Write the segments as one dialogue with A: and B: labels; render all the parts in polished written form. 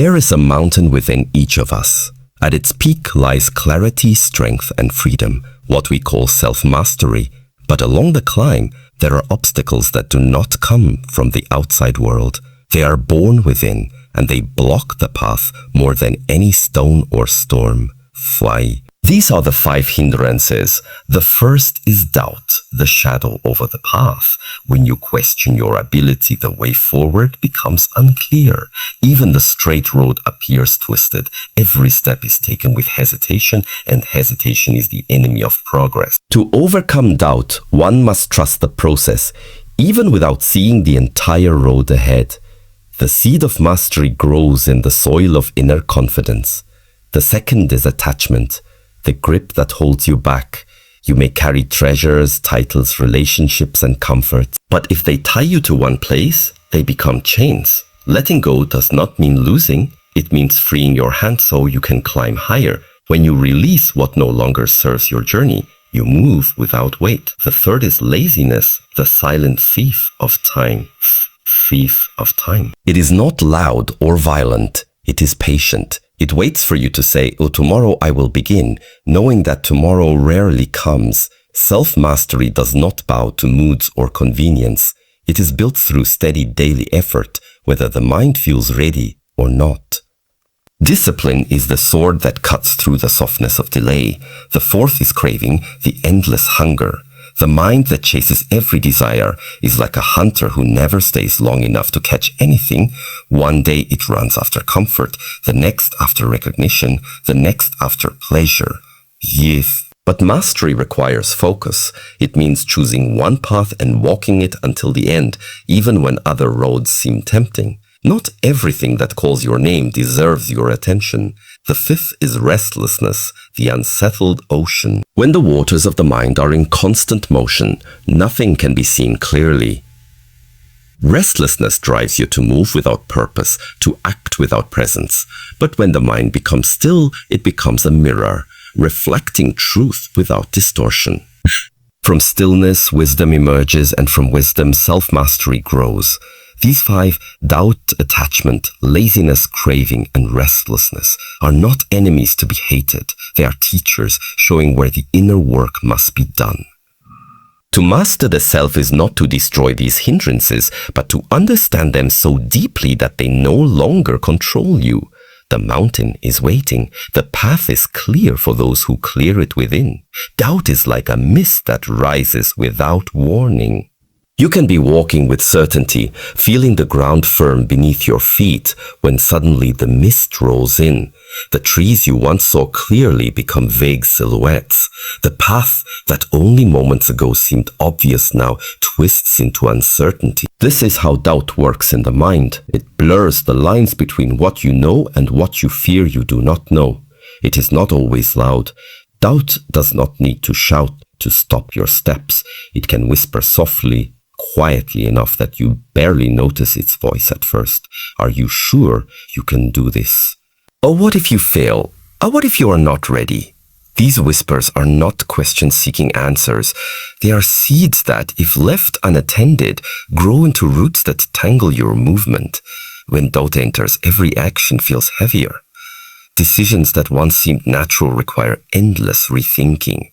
A: There is a mountain within each of us. At its peak lies clarity, strength, and freedom, what we call self-mastery. But along the climb, there are obstacles that do not come from the outside world. They are born within, and they block the path more than any stone or storm. Why? These are the 5 hindrances. The first is doubt, the shadow over the path. When you question your ability, the way forward becomes unclear. Even the straight road appears twisted. Every step is taken with hesitation, and hesitation is the enemy of progress. To overcome doubt, one must trust the process, even without seeing the entire road ahead. The seed of mastery grows in the soil of inner confidence. The second is attachment, the grip that holds you back. You may carry treasures, titles, relationships, and comforts, but if they tie you to one place, they become chains. Letting go does not mean losing. It means freeing your hand so you can climb higher. When you release what no longer serves your journey, you move without weight. The third is laziness, the silent thief of time. Thief of time. It is not loud or violent. It is patient. It waits for you to say, "Oh, tomorrow I will begin," knowing that tomorrow rarely comes. Self-mastery does not bow to moods or convenience. It is built through steady daily effort, whether the mind feels ready or not. Discipline is the sword that cuts through the softness of delay. The fourth is craving, the endless hunger. The mind that chases every desire is like a hunter who never stays long enough to catch anything. One day it runs after comfort, the next after recognition, the next after pleasure. Yes. But mastery requires focus. It means choosing one path and walking it until the end, even when other roads seem tempting. Not everything that calls your name deserves your attention. The fifth is restlessness, the unsettled ocean. When the waters of the mind are in constant motion, nothing can be seen clearly. Restlessness drives you to move without purpose, to act without presence. But when the mind becomes still, it becomes a mirror, reflecting truth without distortion. From stillness, wisdom emerges, and from wisdom, self-mastery grows. These 5, doubt, attachment, laziness, craving, and restlessness, are not enemies to be hated. They are teachers showing where the inner work must be done. To master the self is not to destroy these hindrances, but to understand them so deeply that they no longer control you. The mountain is waiting. The path is clear for those who clear it within. Doubt is like a mist that rises without warning. You can be walking with certainty, feeling the ground firm beneath your feet, when suddenly the mist rolls in. The trees you once saw clearly become vague silhouettes. The path that only moments ago seemed obvious now twists into uncertainty. This is how doubt works in the mind. It blurs the lines between what you know and what you fear you do not know. It is not always loud. Doubt does not need to shout to stop your steps. It can whisper softly, quietly enough that you barely notice its voice at first. Are you sure you can do this? Or what if you fail? Or what if you are not ready? These whispers are not questions seeking answers. They are seeds that, if left unattended, grow into roots that tangle your movement. When doubt enters, every action feels heavier. Decisions that once seemed natural require endless rethinking.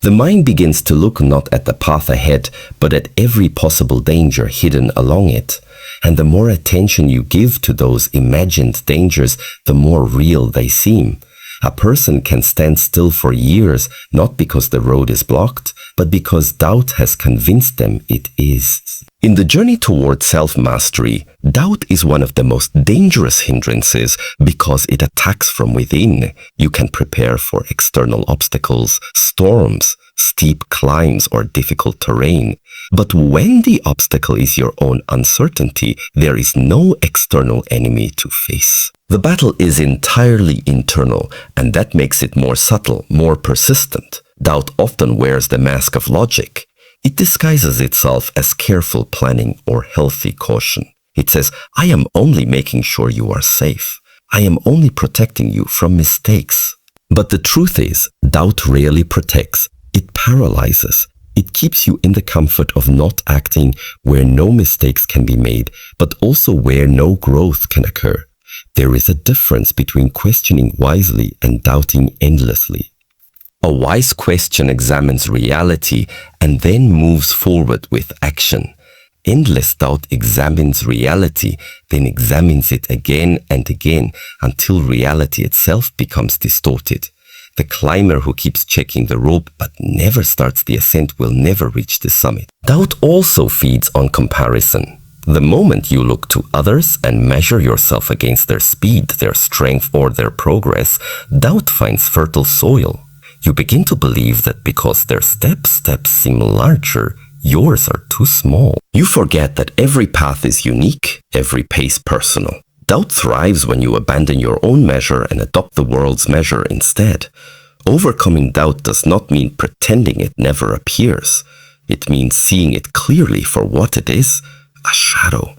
A: The mind begins to look not at the path ahead, but at every possible danger hidden along it. And the more attention you give to those imagined dangers, the more real they seem. A person can stand still for years, not because the road is blocked, but because doubt has convinced them it is. In the journey toward self-mastery, doubt is one of the most dangerous hindrances because it attacks from within. You can prepare for external obstacles, storms, steep climbs, or difficult terrain. But when the obstacle is your own uncertainty, there is no external enemy to face. The battle is entirely internal, and that makes it more subtle, more persistent. Doubt often wears the mask of logic. It disguises itself as careful planning or healthy caution. It says, "I am only making sure you are safe. I am only protecting you from mistakes." But the truth is, doubt rarely protects. It paralyzes. It keeps you in the comfort of not acting where no mistakes can be made, but also where no growth can occur. There is a difference between questioning wisely and doubting endlessly. A wise question examines reality and then moves forward with action. Endless doubt examines reality, then examines it again and again until reality itself becomes distorted. The climber who keeps checking the rope but never starts the ascent will never reach the summit. Doubt also feeds on comparison. The moment you look to others and measure yourself against their speed, their strength, or their progress, doubt finds fertile soil. You begin to believe that because their steps seem larger, yours are too small. You forget that every path is unique, every pace personal. Doubt thrives when you abandon your own measure and adopt the world's measure instead. Overcoming doubt does not mean pretending it never appears. It means seeing it clearly for what it is, a shadow,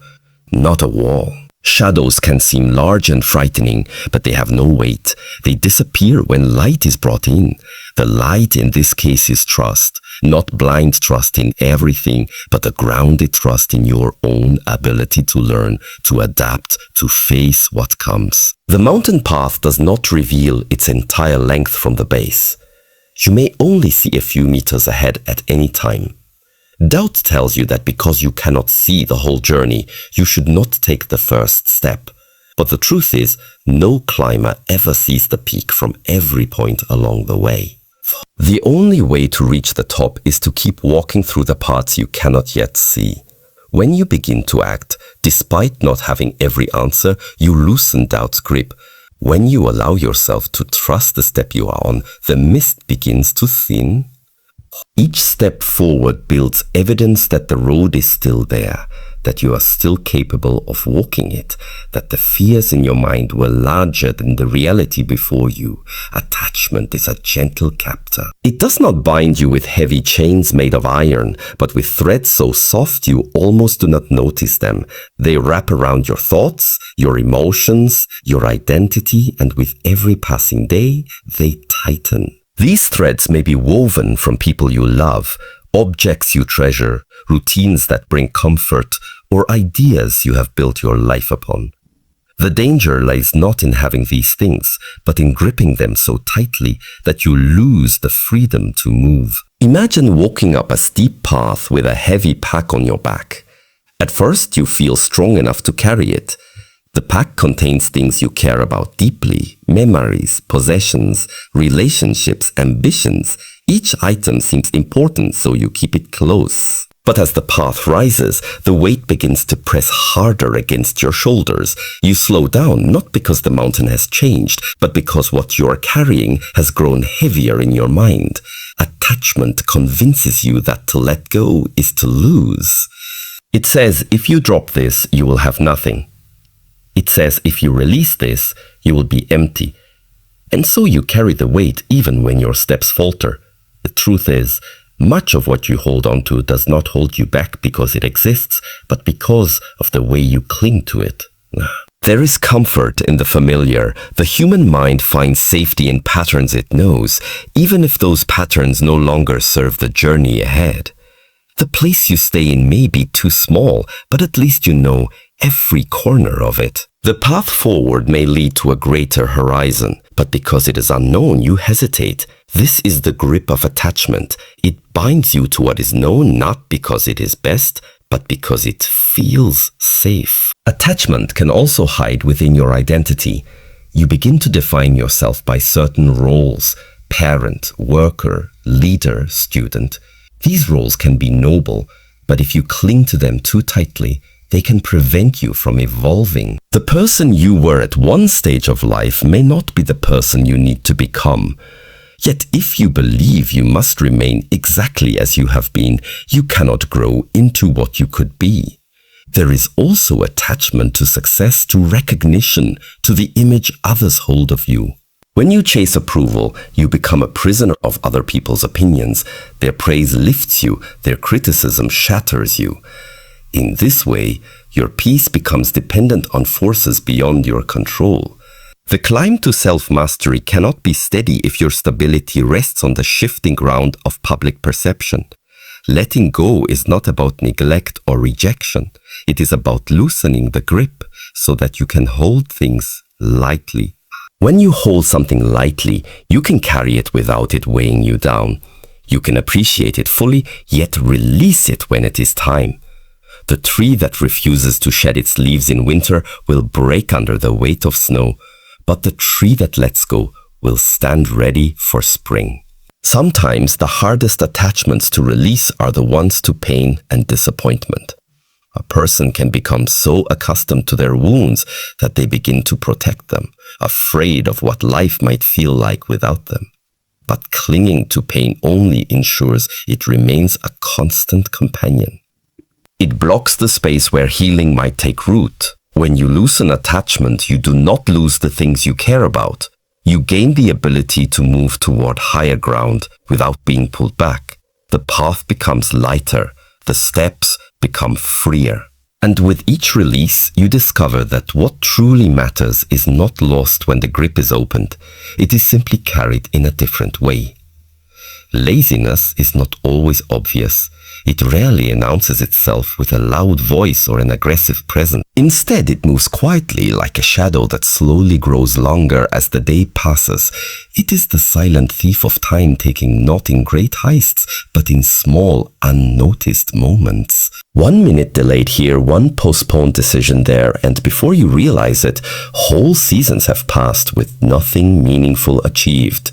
A: not a wall. Shadows can seem large and frightening, but they have no weight. They disappear when light is brought in. The light in this case is trust, not blind trust in everything, but a grounded trust in your own ability to learn, to adapt, to face what comes. The mountain path does not reveal its entire length from the base. You may only see a few meters ahead at any time. Doubt tells you that because you cannot see the whole journey, you should not take the first step. But the truth is, no climber ever sees the peak from every point along the way. The only way to reach the top is to keep walking through the parts you cannot yet see. When you begin to act, despite not having every answer, you loosen doubt's grip. When you allow yourself to trust the step you are on, the mist begins to thin. Each step forward builds evidence that the road is still there, that you are still capable of walking it, that the fears in your mind were larger than the reality before you. Attachment is a gentle captor. It does not bind you with heavy chains made of iron, but with threads so soft you almost do not notice them. They wrap around your thoughts, your emotions, your identity, and with every passing day, they tighten. These threads may be woven from people you love, objects you treasure, routines that bring comfort, or ideas you have built your life upon. The danger lies not in having these things, but in gripping them so tightly that you lose the freedom to move. Imagine walking up a steep path with a heavy pack on your back. At first, you feel strong enough to carry it. The pack contains things you care about deeply, memories, possessions, relationships, ambitions. Each item seems important, so you keep it close. But as the path rises, the weight begins to press harder against your shoulders. You slow down, not because the mountain has changed, but because what you are carrying has grown heavier in your mind. Attachment convinces you that to let go is to lose. It says, if you drop this, you will have nothing. It says if you release this, you will be empty. And so you carry the weight even when your steps falter. The truth is, much of what you hold on to does not hold you back because it exists, but because of the way you cling to it. There is comfort in the familiar. The human mind finds safety in patterns it knows, even if those patterns no longer serve the journey ahead. The place you stay in may be too small, but at least you know every corner of it. The path forward may lead to a greater horizon, but because it is unknown, you hesitate. This is the grip of attachment. It binds you to what is known not because it is best, but because it feels safe. Attachment can also hide within your identity. You begin to define yourself by certain roles: parent, worker, leader, student. These roles can be noble, but if you cling to them too tightly, they can prevent you from evolving. The person you were at one stage of life may not be the person you need to become. Yet if you believe you must remain exactly as you have been, you cannot grow into what you could be. There is also attachment to success, to recognition, to the image others hold of you. When you chase approval, you become a prisoner of other people's opinions. Their praise lifts you, their criticism shatters you. In this way, your peace becomes dependent on forces beyond your control. The climb to self-mastery cannot be steady if your stability rests on the shifting ground of public perception. Letting go is not about neglect or rejection. It is about loosening the grip so that you can hold things lightly. When you hold something lightly, you can carry it without it weighing you down. You can appreciate it fully, yet release it when it is time. The tree that refuses to shed its leaves in winter will break under the weight of snow, but the tree that lets go will stand ready for spring. Sometimes the hardest attachments to release are the ones to pain and disappointment. A person can become so accustomed to their wounds that they begin to protect them, afraid of what life might feel like without them. But clinging to pain only ensures it remains a constant companion. It blocks the space where healing might take root. When you loosen attachment, you do not lose the things you care about. You gain the ability to move toward higher ground without being pulled back. The path becomes lighter. The steps become freer. And with each release, you discover that what truly matters is not lost when the grip is opened. It is simply carried in a different way. Laziness is not always obvious. It rarely announces itself with a loud voice or an aggressive presence. Instead, it moves quietly like a shadow that slowly grows longer as the day passes. It is the silent thief of time, taking not in great heists, but in small, unnoticed moments. 1 minute delayed here, one postponed decision there, and before you realize it, whole seasons have passed with nothing meaningful achieved.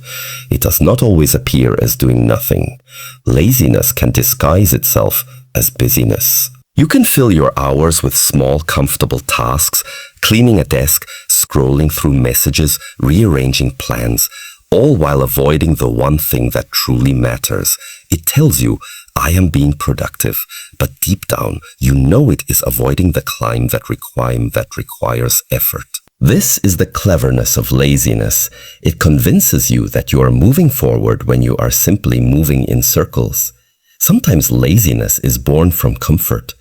A: It does not always appear as doing nothing. Laziness can disguise itself as busyness. You can fill your hours with small, comfortable tasks, cleaning a desk, scrolling through messages, rearranging plans, all while avoiding the one thing that truly matters. It tells you, I am being productive, but deep down, you know it is avoiding the climb that requires effort. This is the cleverness of laziness. It convinces you that you are moving forward when you are simply moving in circles. Sometimes laziness is born from comfort.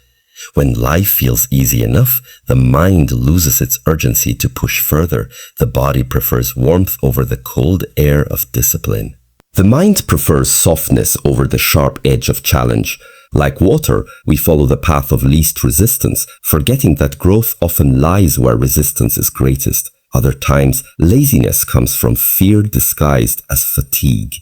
A: When life feels easy enough, the mind loses its urgency to push further. The body prefers warmth over the cold air of discipline. The mind prefers softness over the sharp edge of challenge. Like water, we follow the path of least resistance, forgetting that growth often lies where resistance is greatest. Other times, laziness comes from fear disguised as fatigue.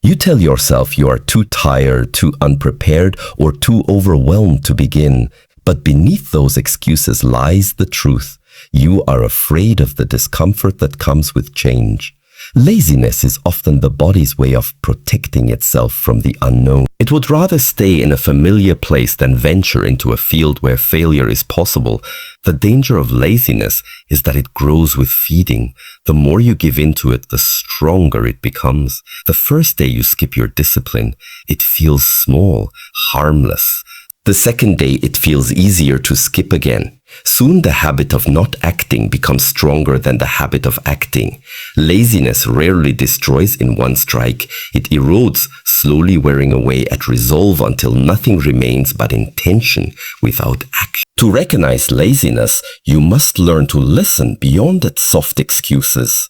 A: You tell yourself you are too tired, too unprepared, or too overwhelmed to begin. But beneath those excuses lies the truth. You are afraid of the discomfort that comes with change. Laziness is often the body's way of protecting itself from the unknown. It would rather stay in a familiar place than venture into a field where failure is possible. The danger of laziness is that it grows with feeding. The more you give into it, the stronger it becomes. The first day you skip your discipline, it feels small, harmless. The second day, it feels easier to skip again. Soon the habit of not acting becomes stronger than the habit of acting. Laziness rarely destroys in one strike. It erodes, slowly wearing away at resolve until nothing remains but intention without action. To recognize laziness, you must learn to listen beyond its soft excuses.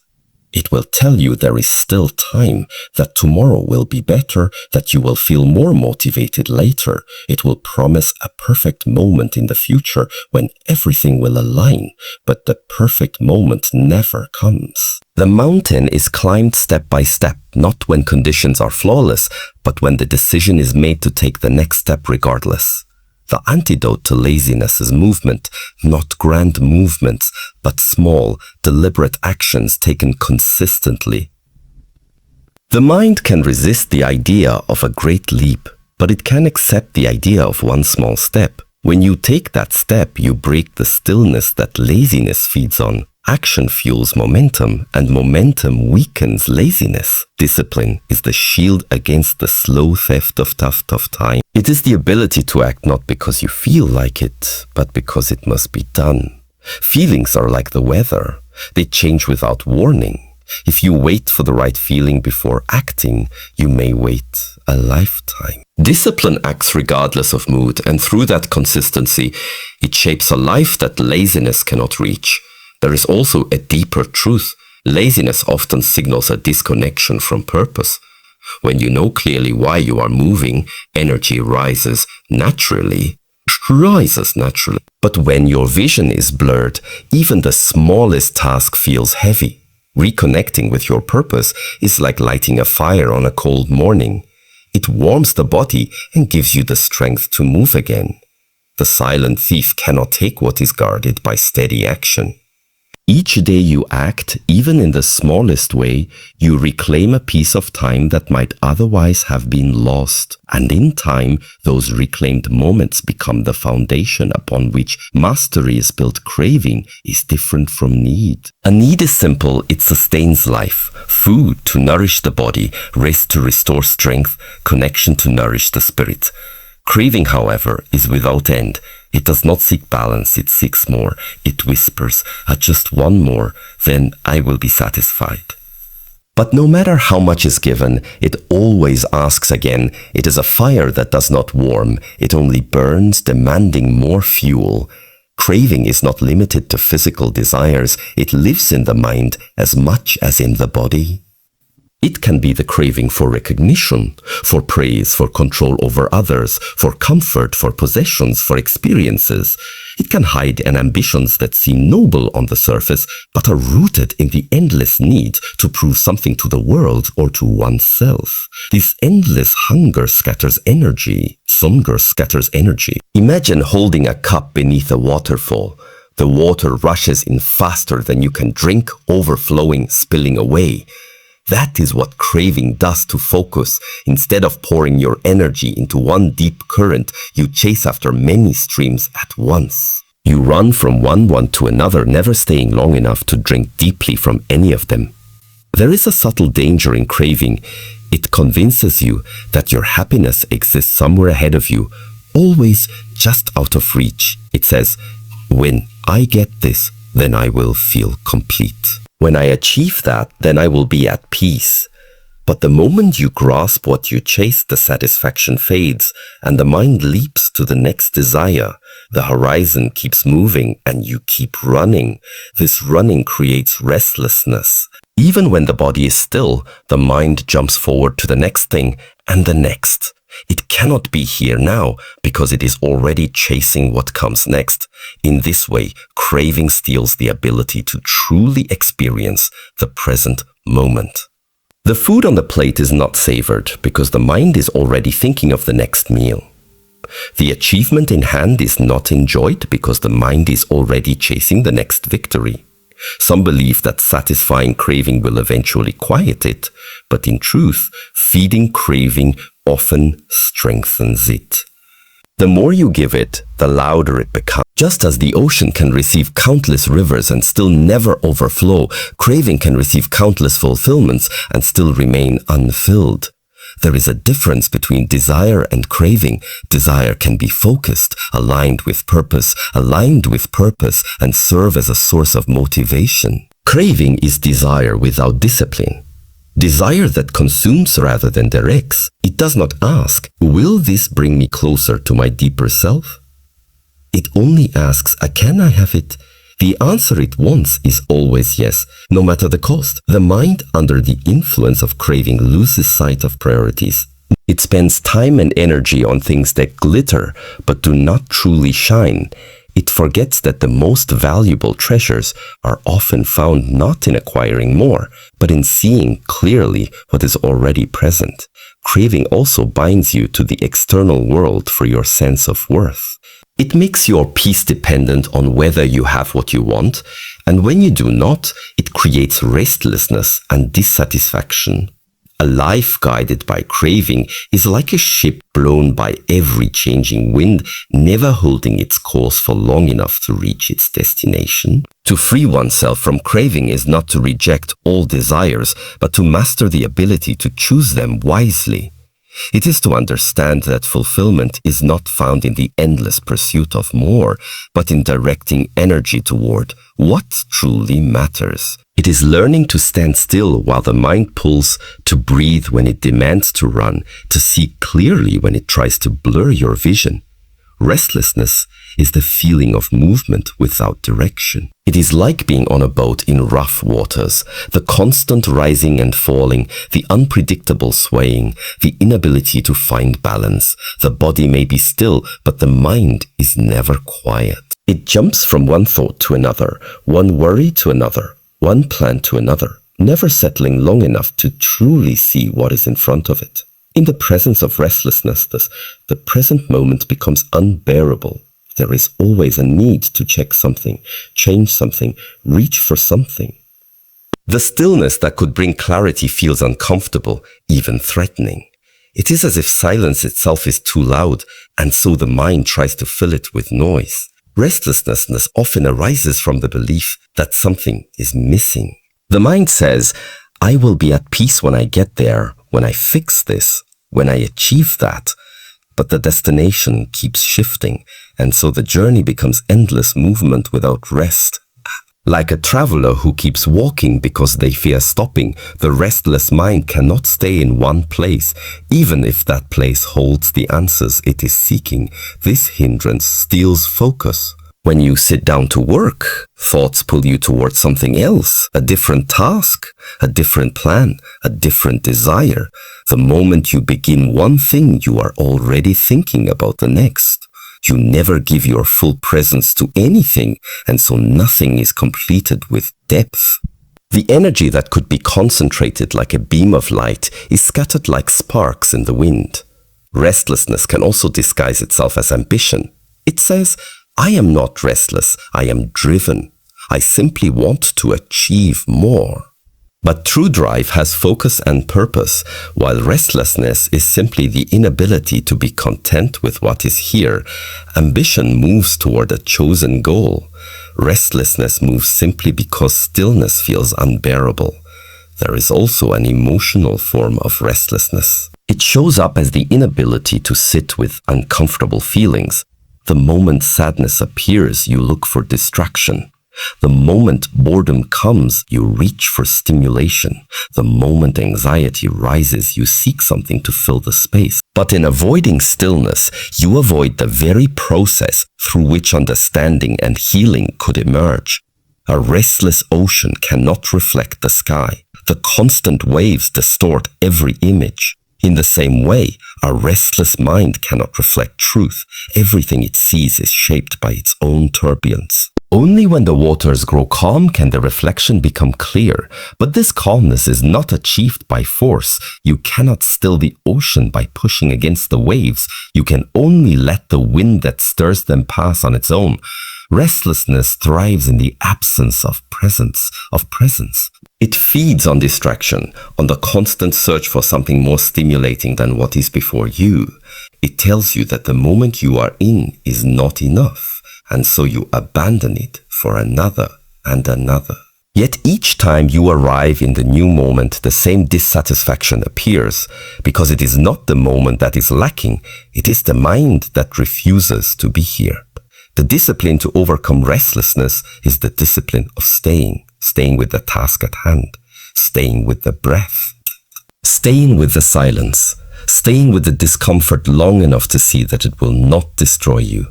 A: It will tell you there is still time, that tomorrow will be better, that you will feel more motivated later. It will promise a perfect moment in the future when everything will align, but the perfect moment never comes. The mountain is climbed step by step, not when conditions are flawless, but when the decision is made to take the next step regardless. The antidote to laziness is movement, not grand movements, but small, deliberate actions taken consistently. The mind can resist the idea of a great leap, but it can accept the idea of one small step. When you take that step, you break the stillness that laziness feeds on. Action fuels momentum, and momentum weakens laziness. Discipline is the shield against the slow theft of tough time. It is the ability to act not because you feel like it, but because it must be done. Feelings are like the weather. They change without warning. If you wait for the right feeling before acting, you may wait a lifetime. Discipline acts regardless of mood, and through that consistency, it shapes a life that laziness cannot reach. There is also a deeper truth. Laziness often signals a disconnection from purpose. When you know clearly why you are moving, energy rises naturally. But when your vision is blurred, even the smallest task feels heavy. Reconnecting with your purpose is like lighting a fire on a cold morning. It warms the body and gives you the strength to move again. The silent thief cannot take what is guarded by steady action. Each day you act, even in the smallest way, you reclaim a piece of time that might otherwise have been lost. And in time, those reclaimed moments become the foundation upon which mastery is built. Craving is different from need. A need is simple, it sustains life. Food to nourish the body, rest to restore strength, connection to nourish the spirit. Craving, however, is without end. It does not seek balance, it seeks more. It whispers, just one more, then I will be satisfied. But no matter how much is given, it always asks again. It is a fire that does not warm, it only burns, demanding more fuel. Craving is not limited to physical desires, it lives in the mind as much as in the body. It can be the craving for recognition, for praise, for control over others, for comfort, for possessions, for experiences. It can hide in ambitions that seem noble on the surface, but are rooted in the endless need to prove something to the world or to oneself. This endless hunger scatters energy. Hunger scatters energy. Imagine holding a cup beneath a waterfall. The water rushes in faster than you can drink, overflowing, spilling away. That is what craving does to focus. Instead of pouring your energy into one deep current, you chase after many streams at once. You run from one to another, never staying long enough to drink deeply from any of them. There is a subtle danger in craving. It convinces you that your happiness exists somewhere ahead of you, always just out of reach. It says, when I get this, then I will feel complete. When I achieve that, then I will be at peace. But the moment you grasp what you chase, the satisfaction fades, and the mind leaps to the next desire. The horizon keeps moving, and you keep running. This running creates restlessness. Even when the body is still, the mind jumps forward to the next thing, and the next. It cannot be here now, because it is already chasing what comes next. In this way, craving steals the ability to truly experience the present moment. The food on the plate is not savored, because the mind is already thinking of the next meal. The achievement in hand is not enjoyed, because the mind is already chasing the next victory. Some believe that satisfying craving will eventually quiet it, but in truth, feeding craving often strengthens it. The more you give it, the louder it becomes. Just as the ocean can receive countless rivers and still never overflow, craving can receive countless fulfillments and still remain unfilled. There is a difference between desire and craving. Desire can be focused, aligned with purpose, and serve as a source of motivation. Craving is desire without discipline. Desire that consumes rather than directs. It does not ask, will this bring me closer to my deeper self? It only asks, can I have it? The answer it wants is always yes, no matter the cost. The mind, under the influence of craving, loses sight of priorities. It spends time and energy on things that glitter but do not truly shine. It forgets that the most valuable treasures are often found not in acquiring more, but in seeing clearly what is already present. Craving also binds you to the external world for your sense of worth. It makes your peace dependent on whether you have what you want, and when you do not, it creates restlessness and dissatisfaction. A life guided by craving is like a ship blown by every changing wind, never holding its course for long enough to reach its destination. To free oneself from craving is not to reject all desires, but to master the ability to choose them wisely. It is to understand that fulfillment is not found in the endless pursuit of more, but in directing energy toward what truly matters. It is learning to stand still while the mind pulls, to breathe when it demands to run, to see clearly when it tries to blur your vision. Restlessness is the feeling of movement without direction. It is like being on a boat in rough waters, the constant rising and falling, the unpredictable swaying, the inability to find balance. The body may be still, but the mind is never quiet. It jumps from one thought to another, one worry to another, one plan to another, never settling long enough to truly see what is in front of it. In the presence of restlessness, the present moment becomes unbearable. There is always a need to check something, change something, reach for something. The stillness that could bring clarity feels uncomfortable, even threatening. It is as if silence itself is too loud, and so the mind tries to fill it with noise. Restlessness often arises from the belief that something is missing. The mind says, I will be at peace when I get there, when I fix this, when I achieve that. But the destination keeps shifting, and so the journey becomes endless movement without rest. Like a traveler who keeps walking because they fear stopping, the restless mind cannot stay in one place, even if that place holds the answers it is seeking. This hindrance steals focus. When you sit down to work, thoughts pull you towards something else, a different task, a different plan, a different desire. The moment you begin one thing, you are already thinking about the next. You never give your full presence to anything, and so nothing is completed with depth. The energy that could be concentrated like a beam of light is scattered like sparks in the wind. Restlessness can also disguise itself as ambition. It says, I am not restless, I am driven. I simply want to achieve more. But true drive has focus and purpose, while restlessness is simply the inability to be content with what is here. Ambition moves toward a chosen goal. Restlessness moves simply because stillness feels unbearable. There is also an emotional form of restlessness. It shows up as the inability to sit with uncomfortable feelings. The moment sadness appears, you look for distraction. The moment boredom comes, you reach for stimulation. The moment anxiety rises, you seek something to fill the space. But in avoiding stillness, you avoid the very process through which understanding and healing could emerge. A restless ocean cannot reflect the sky. The constant waves distort every image. In the same way, a restless mind cannot reflect truth. Everything it sees is shaped by its own turbulence. Only when the waters grow calm can the reflection become clear. But this calmness is not achieved by force. You cannot still the ocean by pushing against the waves. You can only let the wind that stirs them pass on its own. Restlessness thrives in the absence of presence. It feeds on distraction, on the constant search for something more stimulating than what is before you. It tells you that the moment you are in is not enough, and so you abandon it for another and another. Yet each time you arrive in the new moment, the same dissatisfaction appears, because it is not the moment that is lacking, it is the mind that refuses to be here. The discipline to overcome restlessness is the discipline of staying with the task at hand, staying with the breath, staying with the silence, staying with the discomfort long enough to see that it will not destroy you.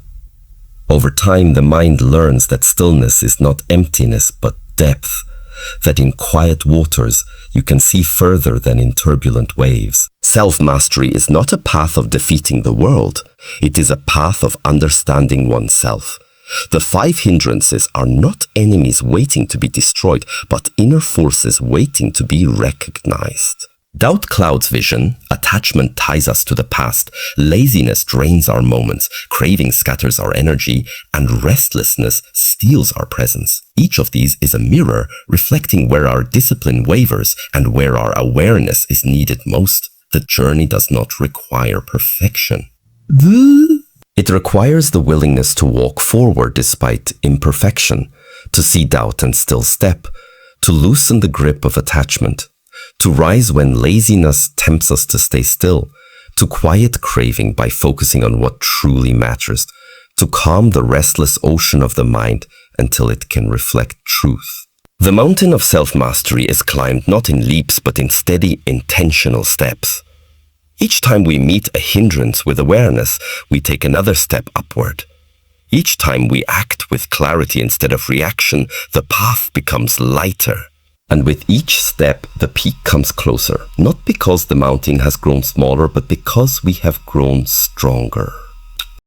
A: Over time, the mind learns that stillness is not emptiness but depth, that in quiet waters you can see further than in turbulent waves. Self-mastery is not a path of defeating the world. It is a path of understanding oneself. The 5 hindrances are not enemies waiting to be destroyed, but inner forces waiting to be recognized. Doubt clouds vision, attachment ties us to the past, laziness drains our moments, craving scatters our energy, and restlessness steals our presence. Each of these is a mirror reflecting where our discipline wavers and where our awareness is needed most. The journey does not require perfection. It requires the willingness to walk forward despite imperfection, to see doubt and still step, to loosen the grip of attachment, to rise when laziness tempts us to stay still, to quiet craving by focusing on what truly matters, to calm the restless ocean of the mind until it can reflect truth. The mountain of self-mastery is climbed not in leaps but in steady, intentional steps. Each time we meet a hindrance with awareness, we take another step upward. Each time we act with clarity instead of reaction, the path becomes lighter. And with each step, the peak comes closer, not because the mountain has grown smaller, but because we have grown stronger.